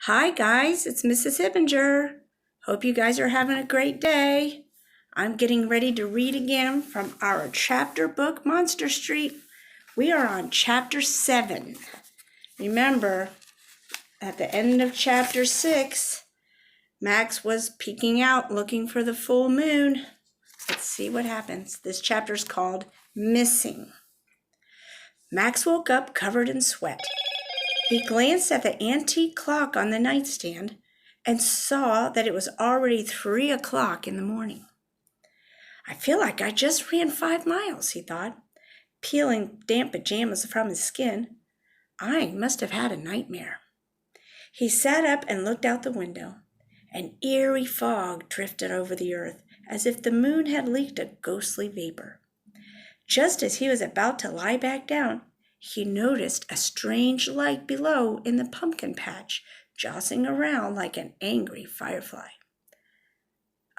Hi guys, it's Mrs. Hippinger. Hope you guys are having a great day. I'm getting ready to read again from our chapter book, Monster Street. We are on chapter 7. Remember, at the end of chapter 6, Max was peeking out looking for the full moon. Let's see what happens. This chapter is called Missing. Max woke up covered in sweat. He glanced at the antique clock on the nightstand and saw that it was already 3 o'clock in the morning. I feel like I just ran 5 miles, he thought, peeling damp pajamas from his skin. I must have had a nightmare. He sat up and looked out the window. An eerie fog drifted over the earth, as if the moon had leaked a ghostly vapor. Just as he was about to lie back down, he noticed a strange light below in the pumpkin patch, jostling around like an angry firefly.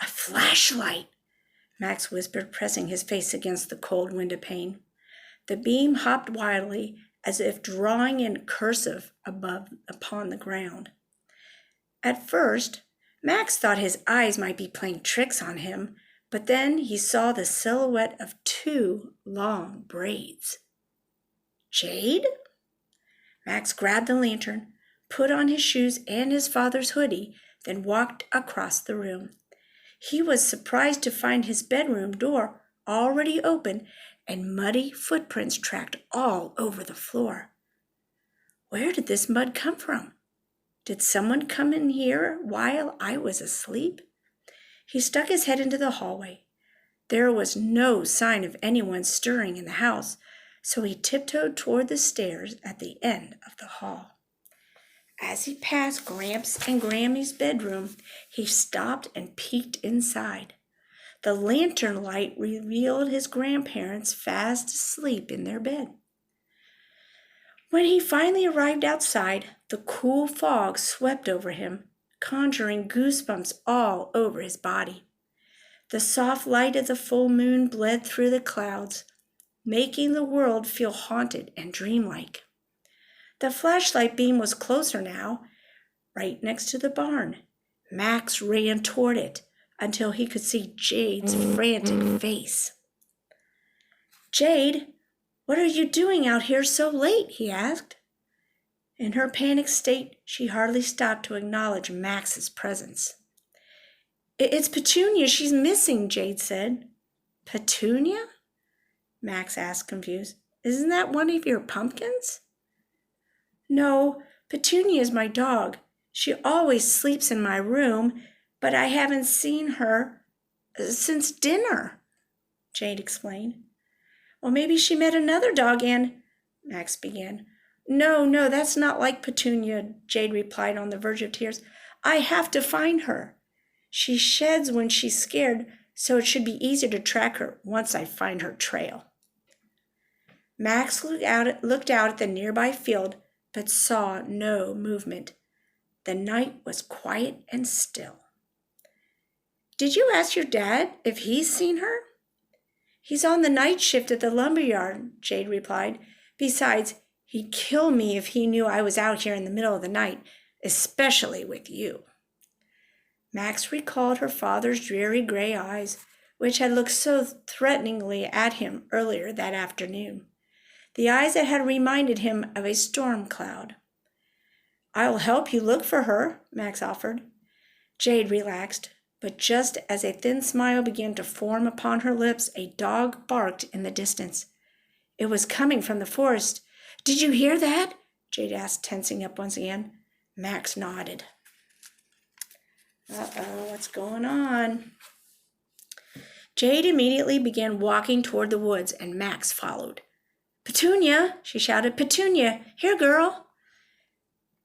"A flashlight," Max whispered, pressing his face against the cold window pane. The beam hopped wildly, as if drawing in cursive upon the ground. At first, Max thought his eyes might be playing tricks on him, but then he saw the silhouette of 2 long braids. Jade? Max grabbed the lantern, put on his shoes and his father's hoodie, then walked across the room. He was surprised to find his bedroom door already open and muddy footprints tracked all over the floor. Where did this mud come from? Did someone come in here while I was asleep? He stuck his head into the hallway. There was no sign of anyone stirring in the house, so he tiptoed toward the stairs at the end of the hall. As he passed Gramps and Grammy's bedroom, he stopped and peeked inside. The lantern light revealed his grandparents fast asleep in their bed. When he finally arrived outside, the cool fog swept over him, conjuring goosebumps all over his body. The soft light of the full moon bled through the clouds, making the world feel haunted and dreamlike. The flashlight beam was closer now, right next to the barn. Max ran toward it until he could see Jade's frantic face. "Jade, what are you doing out here so late?" he asked. In her panicked state, she hardly stopped to acknowledge Max's presence. "It's Petunia. She's missing," Jade said. "Petunia?" Max asked, confused. "Isn't that one of your pumpkins?" "No, Petunia is my dog. She always sleeps in my room, but I haven't seen her since dinner," Jade explained. "Well, maybe she met another dog and—" Max began. No, that's not like Petunia," Jade replied on the verge of tears. "I have to find her. She sheds when she's scared, so it should be easier to track her once I find her trail." Max looked out at the nearby field, but saw no movement. The night was quiet and still. "Did you ask your dad if he's seen her?" "He's on the night shift at the lumberyard," Jade replied. "Besides, he'd kill me if he knew I was out here in the middle of the night, especially with you." Max recalled her father's dreary gray eyes, which had looked so threateningly at him earlier that afternoon. The eyes that had reminded him of a storm cloud. "I'll help you look for her," Max offered. Jade relaxed, but just as a thin smile began to form upon her lips, a dog barked in the distance. It was coming from the forest. "Did you hear that?" Jade asked, tensing up once again. Max nodded. Uh-oh, what's going on? Jade immediately began walking toward the woods, and Max followed. "Petunia," she shouted. "Petunia, here, girl."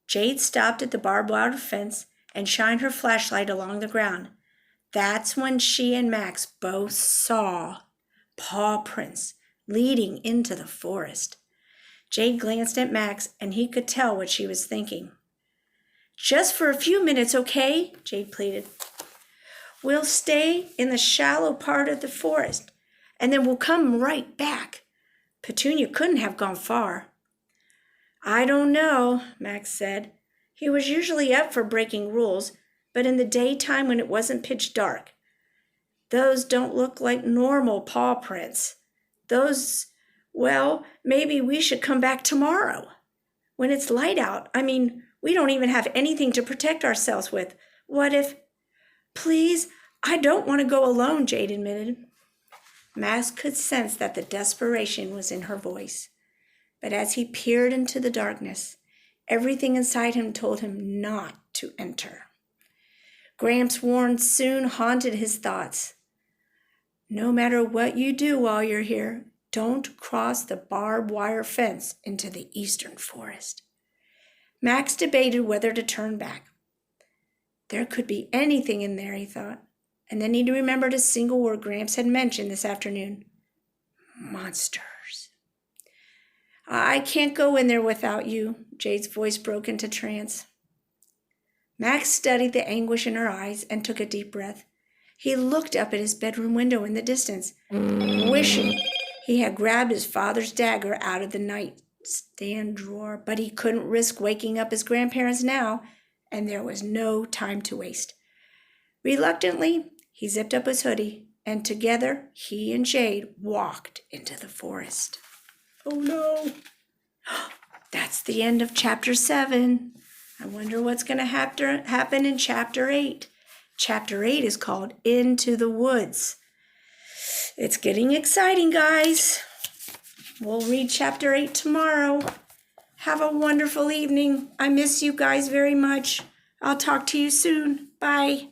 Jade stopped at the barbed wire fence and shined her flashlight along the ground. That's when she and Max both saw paw prints leading into the forest. Jade glanced at Max, and he could tell what she was thinking. "Just for a few minutes, okay?" Jade pleaded. "We'll stay in the shallow part of the forest, and then we'll come right back. Petunia couldn't have gone far." "I don't know," Max said. He was usually up for breaking rules, but in the daytime when it wasn't pitch dark. Those don't look like normal paw prints. Well, maybe we should come back tomorrow. When it's light out, we don't even have anything to protect ourselves with. What if... Please, I don't want to go alone, Jade admitted. Max could sense that the desperation was in her voice. But as he peered into the darkness, everything inside him told him not to enter. Gramps' warning soon haunted his thoughts. No matter what you do while you're here, don't cross the barbed wire fence into the eastern forest. Max debated whether to turn back. There could be anything in there, he thought, and then he remembered a single word Gramps had mentioned this afternoon. Monsters. I can't go in there without you, Jade's voice broke into trance. Max studied the anguish in her eyes and took a deep breath. He looked up at his bedroom window in the distance, wishing he had grabbed his father's dagger out of the nightstand drawer, but he couldn't risk waking up his grandparents now, and there was no time to waste. Reluctantly, he zipped up his hoodie, and together he and Jade walked into the forest. Oh no! That's the end of chapter 7. I wonder what's going to happen in chapter 8. Chapter 8 is called Into the Woods. It's getting exciting, guys. We'll read chapter 8 tomorrow. Have a wonderful evening. I miss you guys very much. I'll talk to you soon. Bye.